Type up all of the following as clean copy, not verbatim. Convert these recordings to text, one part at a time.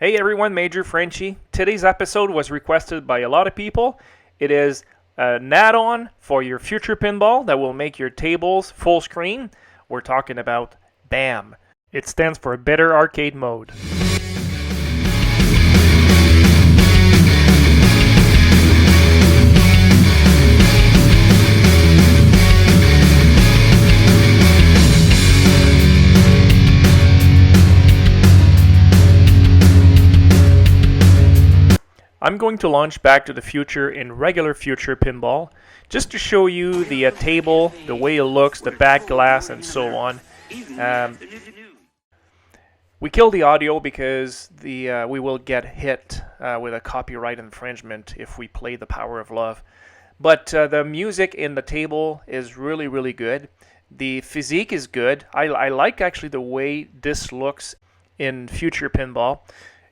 Hey everyone, Major Frenchie. Today's episode was requested by a lot of people. It is an add-on for your Future Pinball that will make your tables full screen. We're talking about BAM. It stands for Better Arcade Mode. I'm going to launch Back to the Future in regular Future Pinball, just to show you the table, the way it looks, the back glass, and so on. We kill the audio because we will get hit with a copyright infringement if we play The Power of Love. But the music in the table is really, really good. The physique is good. I like actually the way this looks in Future Pinball.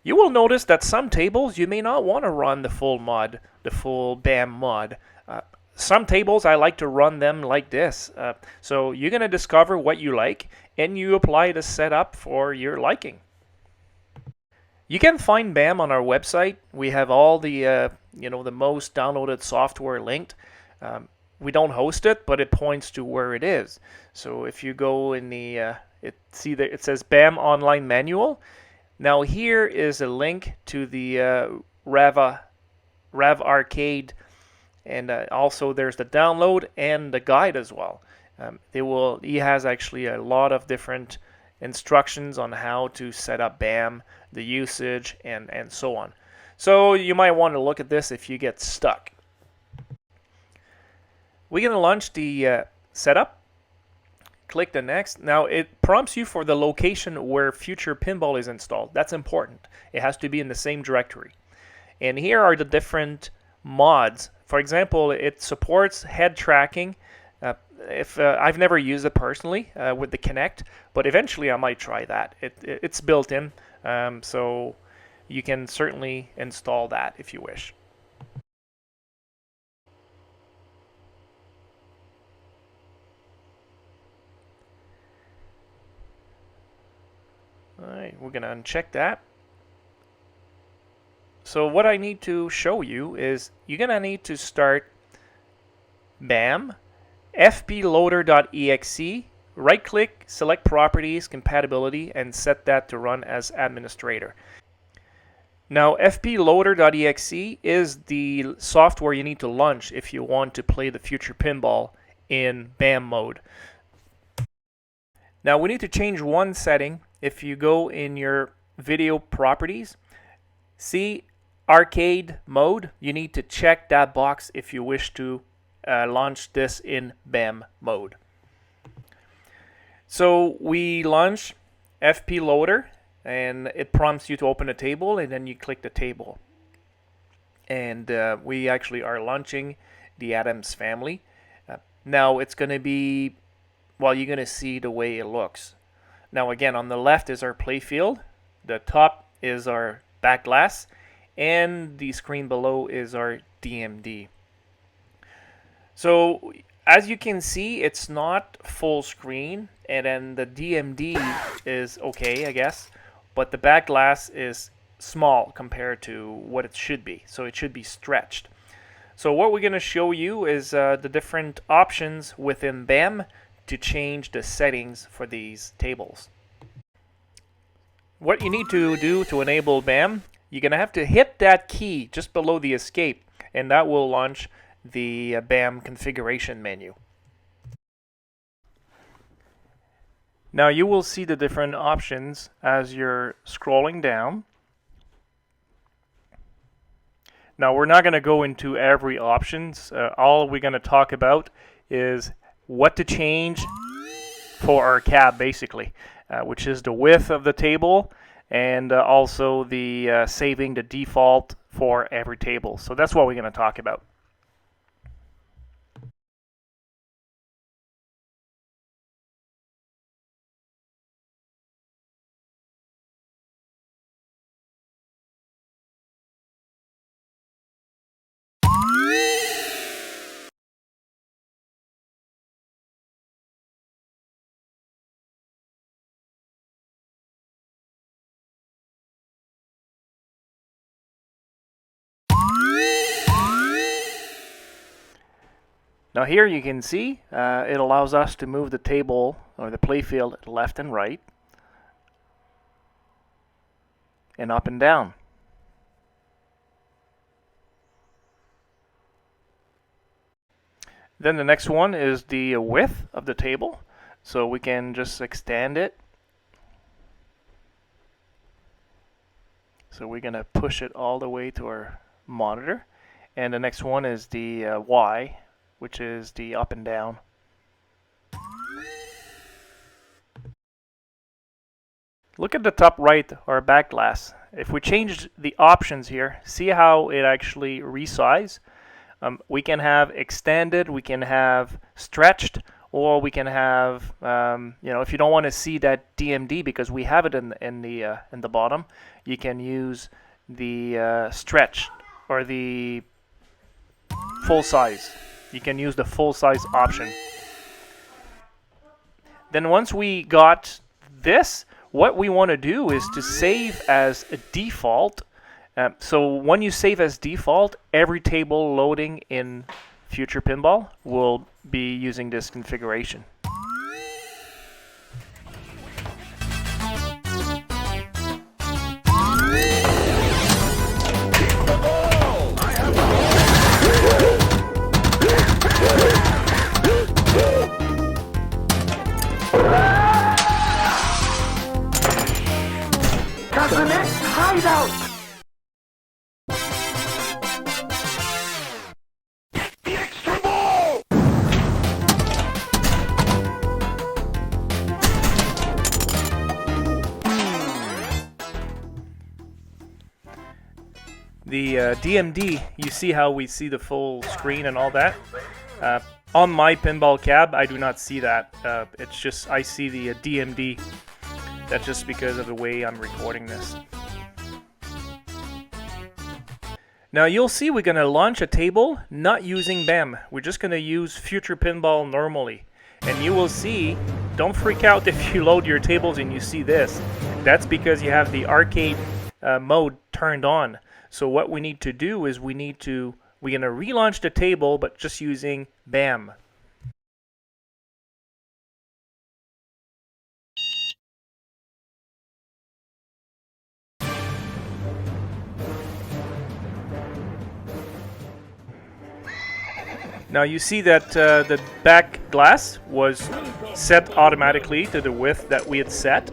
You will notice that some tables you may not want to run the full mod, the full BAM mod. Some tables I like to run them like this. So you're going to discover what you like and you apply the setup for your liking. You can find BAM on our website. We have all the the most downloaded software linked. We don't host it, but it points to where it is. So if you go in the it says BAM Online Manual. Now here is a link to the Rev Arcade, and also there's the download and the guide as well. He has actually a lot of different instructions on how to set up BAM, the usage, and so on. So you might want to look at this if you get stuck. We're going to launch the setup. Click the next. Now it prompts you for the location where Future Pinball is installed. That's important. It has to be in the same directory. And here are the different mods. For example, it supports head tracking. I've never used it personally with the Kinect, but eventually I might try that. It's built in, so you can certainly install that if you wish. Alright, we're going to uncheck that. So what I need to show you is you're going to need to start BAM, fploader.exe, right-click, select Properties, Compatibility, and set that to run as administrator. Now, fploader.exe is the software you need to launch if you want to play the Future Pinball in BAM mode. Now, we need to change one setting. If you go in your video properties, see arcade mode, you need to check that box if you wish to launch this in BAM mode. So we launch FP Loader, and it prompts you to open a table, and then you click the table. And we actually are launching the Addams family. Now it's going to be, well, you're going to see the way it looks. Now again, on the left is our playfield, the top is our backglass, and the screen below is our DMD. So as you can see, it's not full screen, and then the DMD is okay, I guess, but the backglass is small compared to what it should be, so it should be stretched. So what we're going to show you is the different options within BAM to change the settings for these tables. What you need to do to enable BAM, you're going to have to hit that key just below the escape, and that will launch the BAM configuration menu. Now you will see the different options as you're scrolling down. Now we're not going to go into every options. All we're going to talk about is what to change for our cab, basically, which is the width of the table, and also the saving the default for every table. So that's what we're going to talk about. Now here you can see it allows us to move the table or the playfield left and right and up and down. Then the next one is the width of the table. So we can just extend it. So we're going to push it all the way to our monitor. And the next one is the Y, which is the up and down. Look at the top right, our backglass. If we change the options here, see how it actually resizes. We can have extended, we can have stretched, or we can have, if you don't want to see that DMD because we have it in the bottom, you can use the stretch or the full size. You can use the full size option. Then once we got this, what we want to do is to save as a default. So when you save as default, every table loading in Future Pinball will be using this configuration. That's the next hideout! The DMD, you see how we see the full screen and all that? On my pinball cab, I do not see that. It's just, I see the DMD. That's just because of the way I'm recording this. Now you'll see we're going to launch a table not using BEM. We're just going to use Future Pinball normally. And you will see, don't freak out if you load your tables and you see this. That's because you have the arcade mode turned on. So what we need to do is we're going to relaunch the table, but just using BAM. Now you see that the back glass was set automatically to the width that we had set.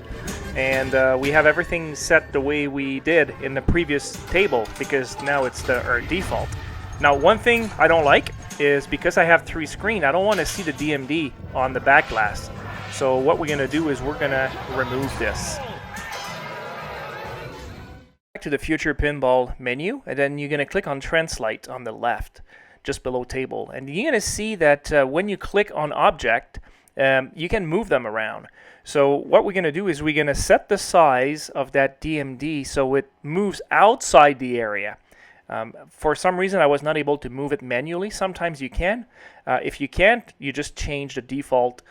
And we have everything set the way we did in the previous table because now it's our default. Now one thing I don't like is because I have 3 screen, I don't want to see the DMD on the back glass. So what we're going to do is we're going to remove this. Back to the Future Pinball menu, and then you're going to click on Translate on the left, just below table. And you're going to see that when you click on object, you can move them around. So what we're going to do is we're going to set the size of that DMD so it moves outside the area. For some reason I was not able to move it manually. Sometimes you can. If you can't, you just change the default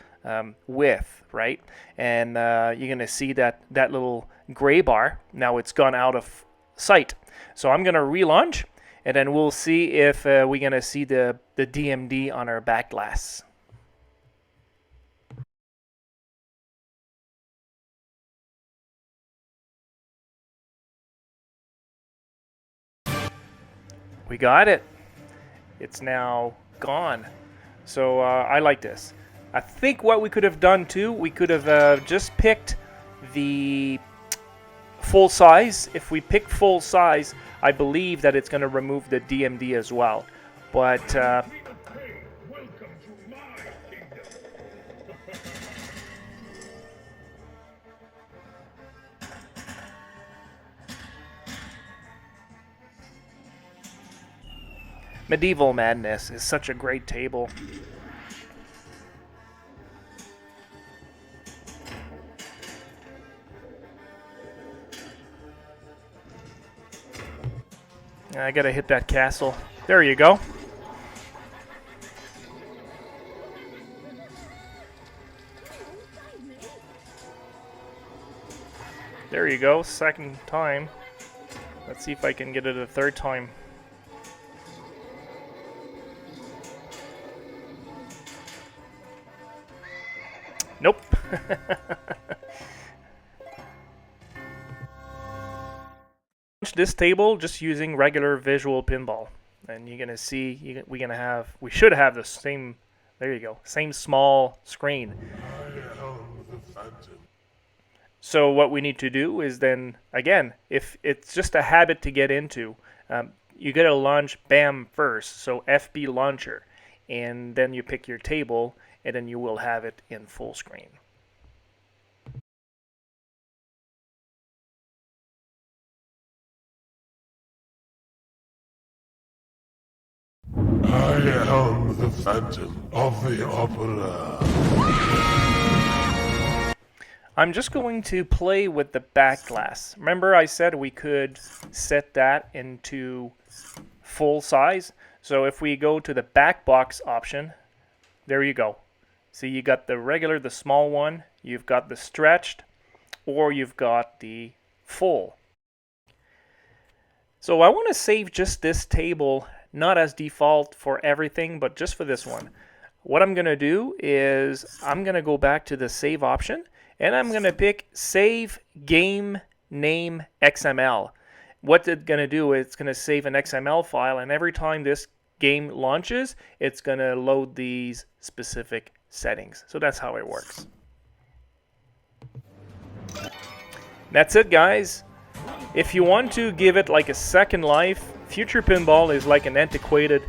width, right? And you're going to see that little gray bar, now it's gone out of sight. So I'm going to relaunch, and then we'll see if we're going to see the DMD on our back glass. We got it. It's now gone. So I like this. I think what we could have done too, we could have just picked the full size. If we pick full size, I believe that it's going to remove the DMD as well. But Medieval Madness is such a great table. I gotta hit that castle. There you go. There you go, second time. Let's see if I can get it a third time. Nope. This table just using regular visual pinball, and you're gonna see we should have the same. There you go, same small screen. So what we need to do is then again, if it's just a habit to get into, you gotta launch BAM first. So FB launcher, and then you pick your table, and then you will have it in full screen. I am the Phantom of the Opera. I'm just going to play with the backglass. Remember I said we could set that into full size? So if we go to the back box option, there you go. So you got the regular, the small one, you've got the stretched, or you've got the full. So I want to save just this table, not as default for everything, but just for this one. What I'm going to do is I'm going to go back to the save option, and I'm going to pick Save Game Name XML. What it's going to do is it's going to save an XML file, and every time this game launches, it's going to load these specific settings. So that's how it works. That's it, guys. If you want to give it like a second life, Future Pinball is like an antiquated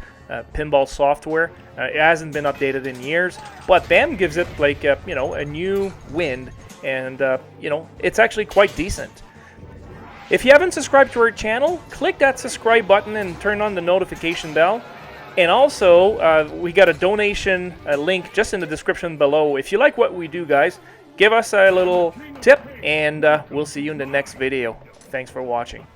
pinball software. It hasn't been updated in years, but BAM gives it like a new wind, and it's actually quite decent. If you haven't subscribed to our channel, click that subscribe button and turn on the notification bell. And also, we got a donation link just in the description below. If you like what we do, guys, give us a little tip, and we'll see you in the next video. Thanks for watching.